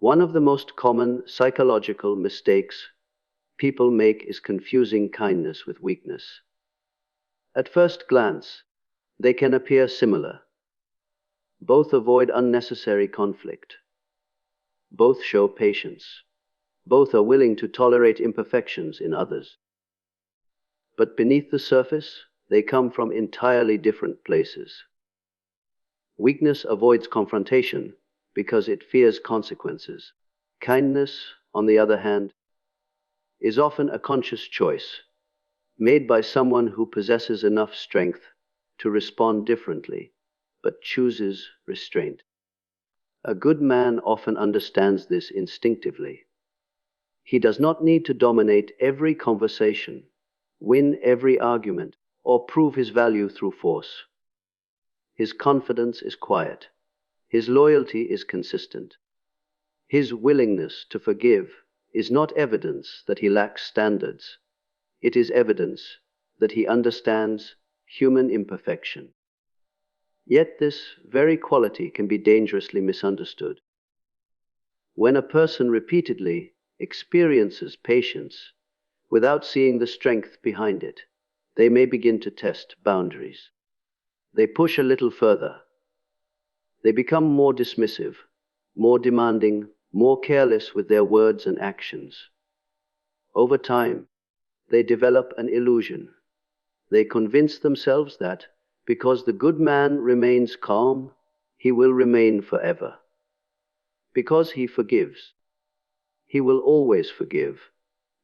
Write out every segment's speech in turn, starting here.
One of the most common psychological mistakes people make is confusing kindness with weakness. At first glance, they can appear similar. Both avoid unnecessary conflict. Both show patience. Both are willing to tolerate imperfections in others. But beneath the surface, they come from entirely different places. Weakness avoids confrontation because it fears consequences. Kindness, on the other hand, is often a conscious choice made by someone who possesses enough strength to respond differently, but chooses restraint. A good man often understands this instinctively. He does not need to dominate every conversation, win every argument, or prove his value through force. His confidence is quiet. His loyalty is consistent. His willingness to forgive is not evidence that he lacks standards. It is evidence that he understands human imperfection. Yet this very quality can be dangerously misunderstood. When a person repeatedly experiences patience without seeing the strength behind it, they may begin to test boundaries. They push a little further. They become more dismissive, more demanding, more careless with their words and actions. Over time, they develop an illusion. They convince themselves that because the good man remains calm, he will remain forever. Because he forgives, he will always forgive.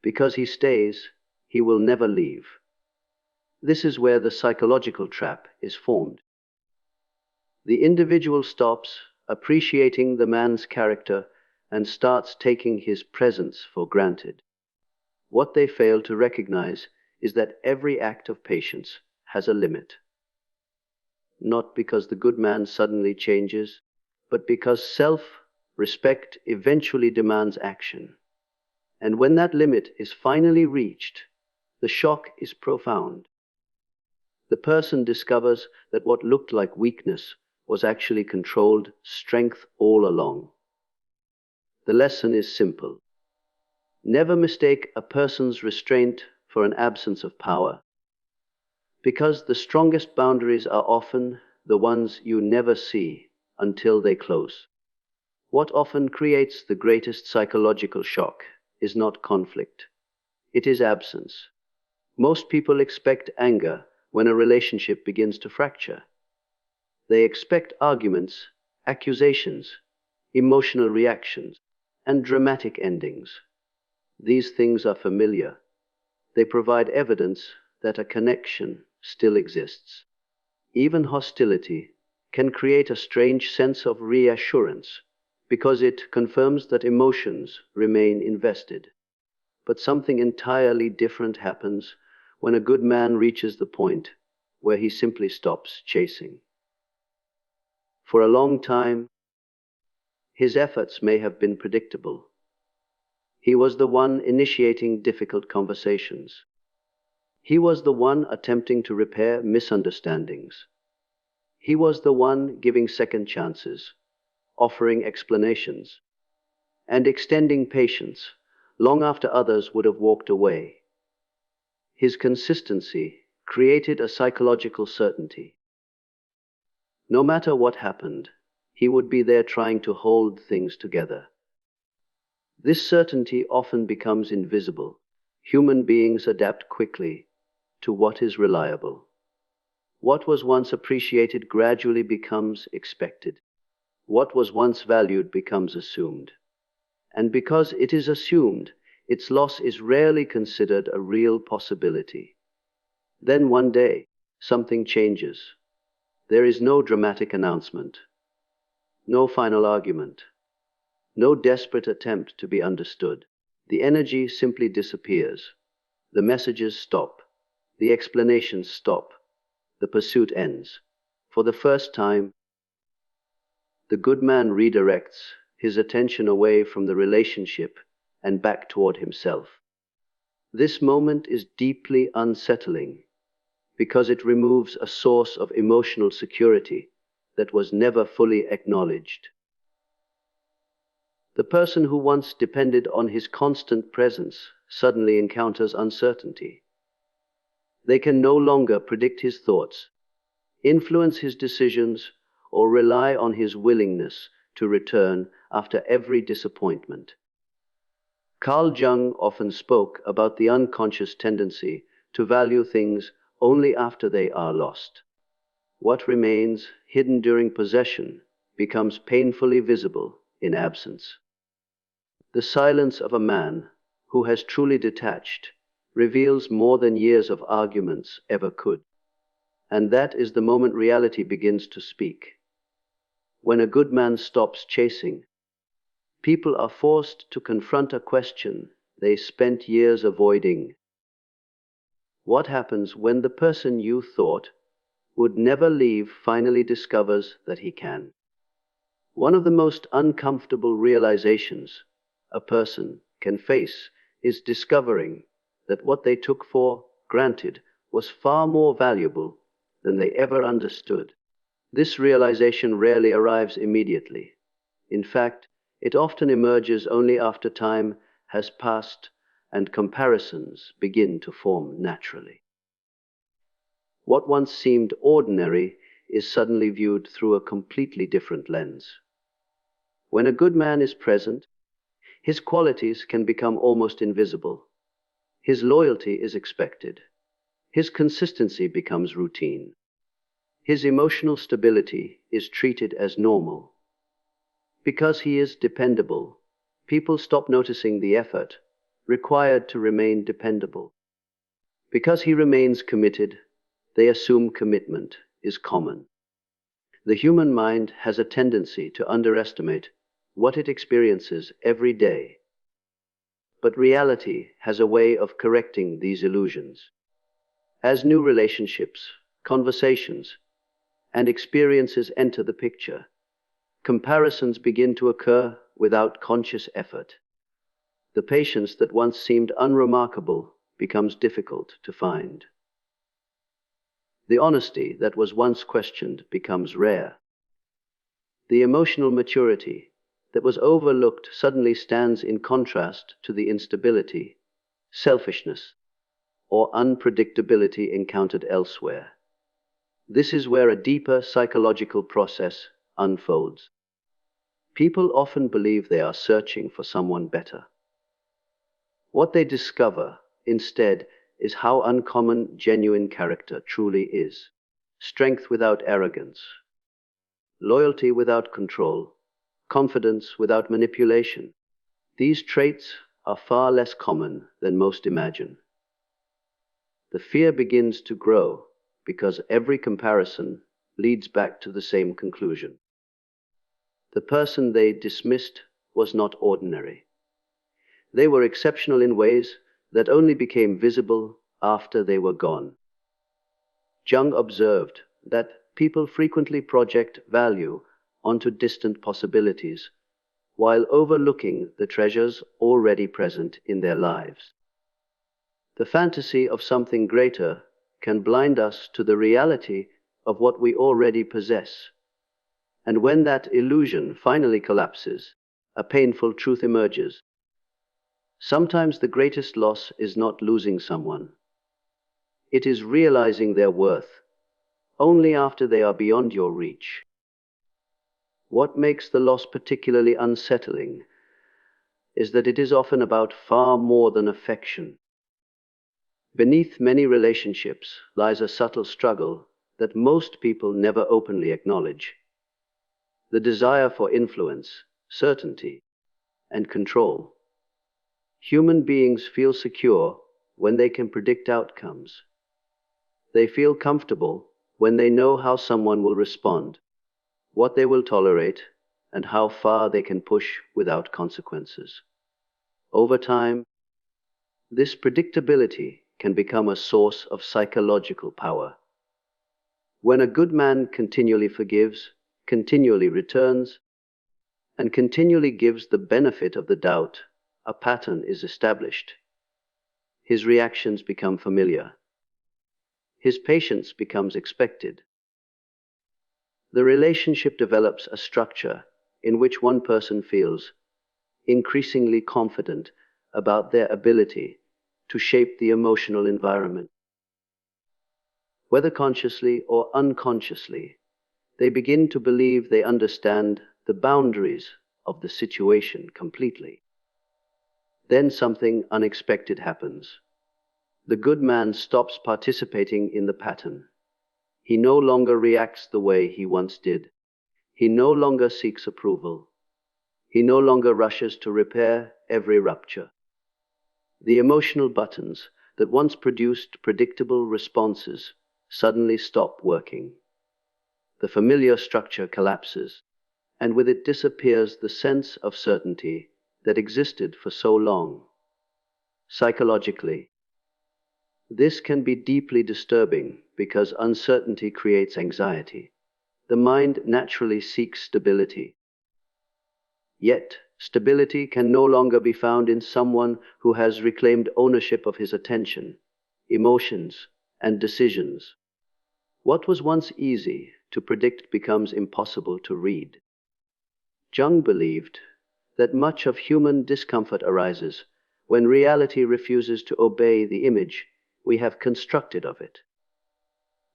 Because he stays, he will never leave. This is where the psychological trap is formed. The individual stops appreciating the man's character and starts taking his presence for granted. What they fail to recognize is that every act of patience has a limit. Not because the good man suddenly changes, but because self-respect eventually demands action. And when that limit is finally reached, the shock is profound. The person discovers that what looked like weakness was actually controlled strength all along. The lesson is simple. Never mistake a person's restraint for an absence of power, because the strongest boundaries are often the ones you never see until they close. What often creates the greatest psychological shock is not conflict. It is absence. Most people expect anger when a relationship begins to fracture. They expect arguments, accusations, emotional reactions, and dramatic endings. These things are familiar. They provide evidence that a connection still exists. Even hostility can create a strange sense of reassurance because it confirms that emotions remain invested. But something entirely different happens when a good man reaches the point where he simply stops chasing. For a long time, his efforts may have been predictable. He was the one initiating difficult conversations. He was the one attempting to repair misunderstandings. He was the one giving second chances, offering explanations, and extending patience long after others would have walked away. His consistency created a psychological certainty. No matter what happened, he would be there trying to hold things together. This certainty often becomes invisible. Human beings adapt quickly to what is reliable. What was once appreciated gradually becomes expected. What was once valued becomes assumed. And because it is assumed, its loss is rarely considered a real possibility. Then one day, something changes. There is no dramatic announcement, no final argument, no desperate attempt to be understood. The energy simply disappears. The messages stop. The explanations stop. The pursuit ends. For the first time, the good man redirects his attention away from the relationship and back toward himself. This moment is deeply unsettling because it removes a source of emotional security that was never fully acknowledged. The person who once depended on his constant presence suddenly encounters uncertainty. They can no longer predict his thoughts, influence his decisions, or rely on his willingness to return after every disappointment. Carl Jung often spoke about the unconscious tendency to value things only after they are lost. What remains hidden during possession becomes painfully visible in absence. The silence of a man who has truly detached reveals more than years of arguments ever could. And that is the moment reality begins to speak. When a good man stops chasing, people are forced to confront a question they spent years avoiding. What happens when the person you thought would never leave finally discovers that he can? One of the most uncomfortable realizations a person can face is discovering that what they took for granted was far more valuable than they ever understood. This realization rarely arrives immediately. In fact, it often emerges only after time has passed and comparisons begin to form naturally. What once seemed ordinary is suddenly viewed through a completely different lens. When a good man is present, his qualities can become almost invisible. His loyalty is expected. His consistency becomes routine. His emotional stability is treated as normal. Because he is dependable, people stop noticing the effort required to remain dependable. Because he remains committed, they assume commitment is common. The human mind has a tendency to underestimate what it experiences every day. But reality has a way of correcting these illusions. As new relationships, conversations, and experiences enter the picture, comparisons begin to occur without conscious effort. The patience that once seemed unremarkable becomes difficult to find. The honesty that was once questioned becomes rare. The emotional maturity that was overlooked suddenly stands in contrast to the instability, selfishness, or unpredictability encountered elsewhere. This is where a deeper psychological process unfolds. People often believe they are searching for someone better. What they discover, instead, is how uncommon genuine character truly is. Strength without arrogance, loyalty without control, confidence without manipulation. These traits are far less common than most imagine. The fear begins to grow because every comparison leads back to the same conclusion. The person they dismissed was not ordinary. They were exceptional in ways that only became visible after they were gone. Jung observed that people frequently project value onto distant possibilities, while overlooking the treasures already present in their lives. The fantasy of something greater can blind us to the reality of what we already possess. And when that illusion finally collapses, a painful truth emerges. Sometimes the greatest loss is not losing someone. It is realizing their worth only after they are beyond your reach. What makes the loss particularly unsettling is that it is often about far more than affection. Beneath many relationships lies a subtle struggle that most people never openly acknowledge. The desire for influence, certainty, and control. Human beings feel secure when they can predict outcomes. They feel comfortable when they know how someone will respond, what they will tolerate, and how far they can push without consequences. Over time, this predictability can become a source of psychological power. When a good man continually forgives, continually returns, and continually gives the benefit of the doubt, a pattern is established. His reactions become familiar. His patience becomes expected. The relationship develops a structure in which one person feels increasingly confident about their ability to shape the emotional environment. Whether consciously or unconsciously, they begin to believe they understand the boundaries of the situation completely. Then something unexpected happens. The good man stops participating in the pattern. He no longer reacts the way he once did. He no longer seeks approval. He no longer rushes to repair every rupture. The emotional buttons that once produced predictable responses suddenly stop working. The familiar structure collapses, and with it disappears the sense of certainty that existed for so long. Psychologically, this can be deeply disturbing because uncertainty creates anxiety. The mind naturally seeks stability. Yet, stability can no longer be found in someone who has reclaimed ownership of his attention, emotions, and decisions. What was once easy to predict becomes impossible to read. Jung believed that much of human discomfort arises when reality refuses to obey the image we have constructed of it.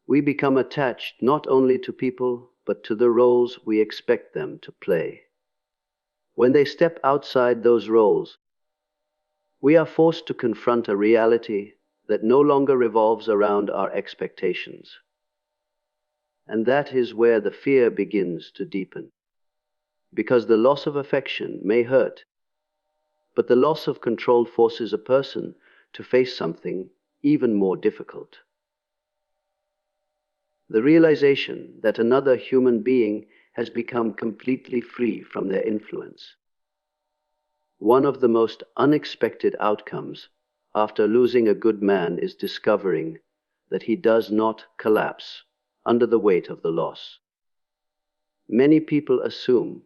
We become attached not only to people, but to the roles we expect them to play. When they step outside those roles, we are forced to confront a reality that no longer revolves around our expectations. And that is where the fear begins to deepen. Because the loss of affection may hurt, but the loss of control forces a person to face something even more difficult. The realization that another human being has become completely free from their influence. One of the most unexpected outcomes after losing a good man is discovering that he does not collapse under the weight of the loss. Many people assume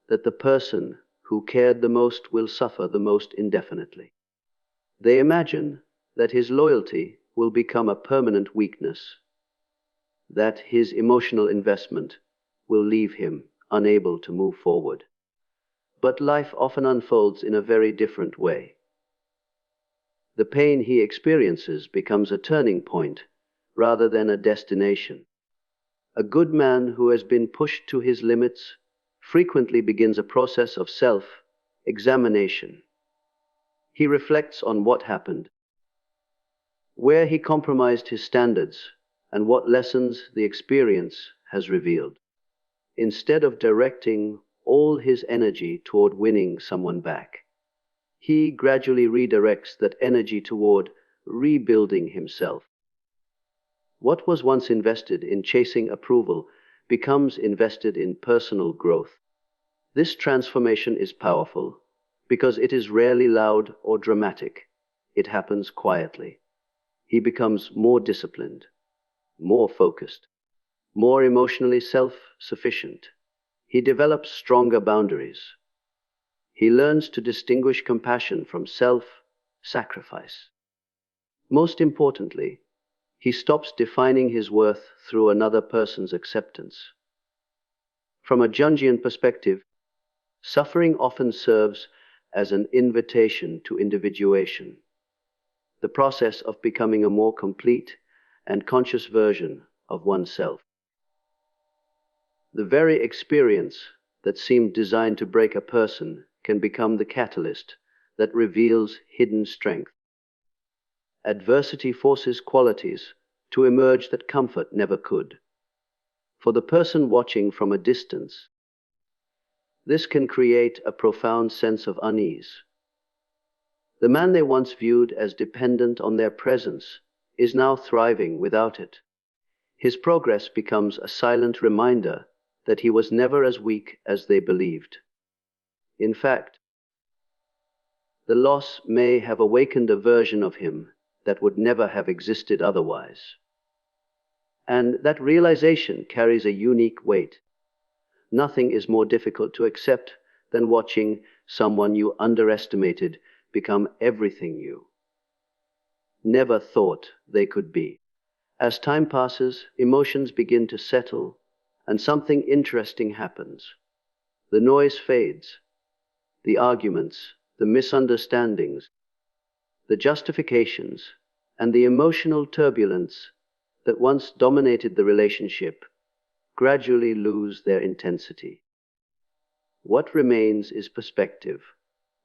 that the person who cared the most will suffer the most indefinitely. They imagine that his loyalty will become a permanent weakness, that his emotional investment will leave him unable to move forward. But life often unfolds in a very different way. The pain he experiences becomes a turning point rather than a destination. A good man who has been pushed to his limits frequently begins a process of self-examination. He reflects on what happened, where he compromised his standards, and what lessons the experience has revealed. Instead of directing all his energy toward winning someone back, he gradually redirects that energy toward rebuilding himself. What was once invested in chasing approval becomes invested in personal growth. This transformation is powerful because it is rarely loud or dramatic. It happens quietly. He becomes more disciplined, more focused, more emotionally self-sufficient. He develops stronger boundaries. He learns to distinguish compassion from self-sacrifice. Most importantly, he stops defining his worth through another person's acceptance. From a Jungian perspective, suffering often serves as an invitation to individuation, the process of becoming a more complete and conscious version of oneself. The very experience that seemed designed to break a person can become the catalyst that reveals hidden strength. Adversity forces qualities to emerge that comfort never could. For the person watching from a distance, this can create a profound sense of unease. The man they once viewed as dependent on their presence is now thriving without it. His progress becomes a silent reminder that he was never as weak as they believed. In fact, the loss may have awakened a version of him that would never have existed otherwise. And that realization carries a unique weight. Nothing is more difficult to accept than watching someone you underestimated become everything you never thought they could be. As time passes, emotions begin to settle, and something interesting happens. The noise fades, The arguments, the misunderstandings, the justifications, and the emotional turbulence that once dominated the relationship gradually lose their intensity. What remains is perspective,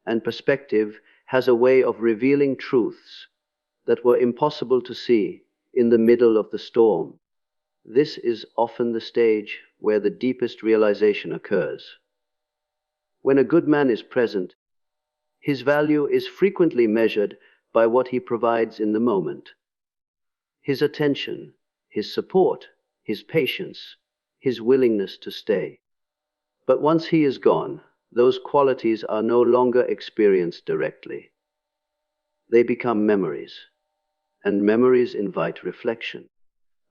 and perspective has a way of revealing truths that were impossible to see in the middle of the storm. This is often the stage where the deepest realization occurs. When a good man is present, his value is frequently measured by what he provides in the moment. His attention, his support, his patience, his willingness to stay. But once he is gone, those qualities are no longer experienced directly. They become memories, and memories invite reflection.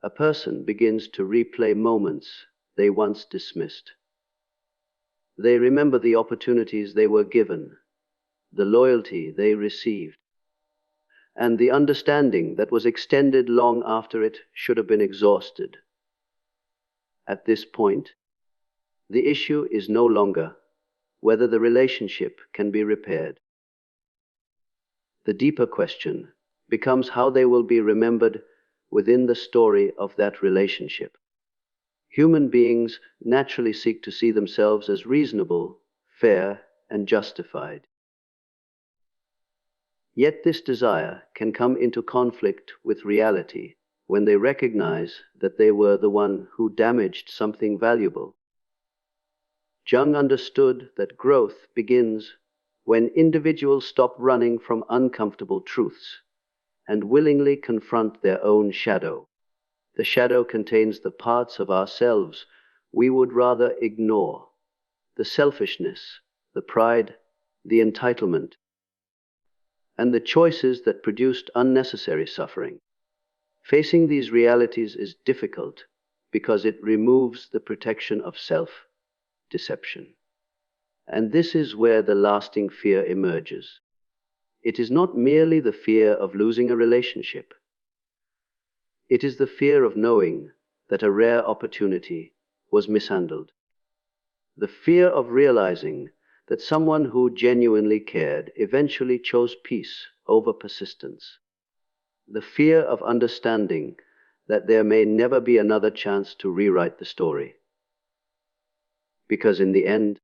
A person begins to replay moments they once dismissed. They remember the opportunities they were given, the loyalty they received, and the understanding that was extended long after it should have been exhausted. At this point, the issue is no longer whether the relationship can be repaired. The deeper question becomes how they will be remembered within the story of that relationship. Human beings naturally seek to see themselves as reasonable, fair, and justified. Yet this desire can come into conflict with reality when they recognize that they were the one who damaged something valuable. Jung understood that growth begins when individuals stop running from uncomfortable truths and willingly confront their own shadow. The shadow contains the parts of ourselves we would rather ignore, the selfishness, the pride, the entitlement, and the choices that produced unnecessary suffering. Facing these realities is difficult because it removes the protection of self-deception. And this is where the lasting fear emerges. It is not merely the fear of losing a relationship. It is the fear of knowing that a rare opportunity was mishandled. The fear of realizing that someone who genuinely cared eventually chose peace over persistence. The fear of understanding that there may never be another chance to rewrite the story. Because in the end,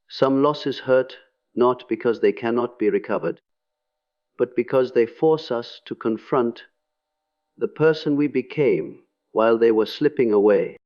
some losses hurt not because they cannot be recovered, but because they force us to confront the person we became while they were slipping away.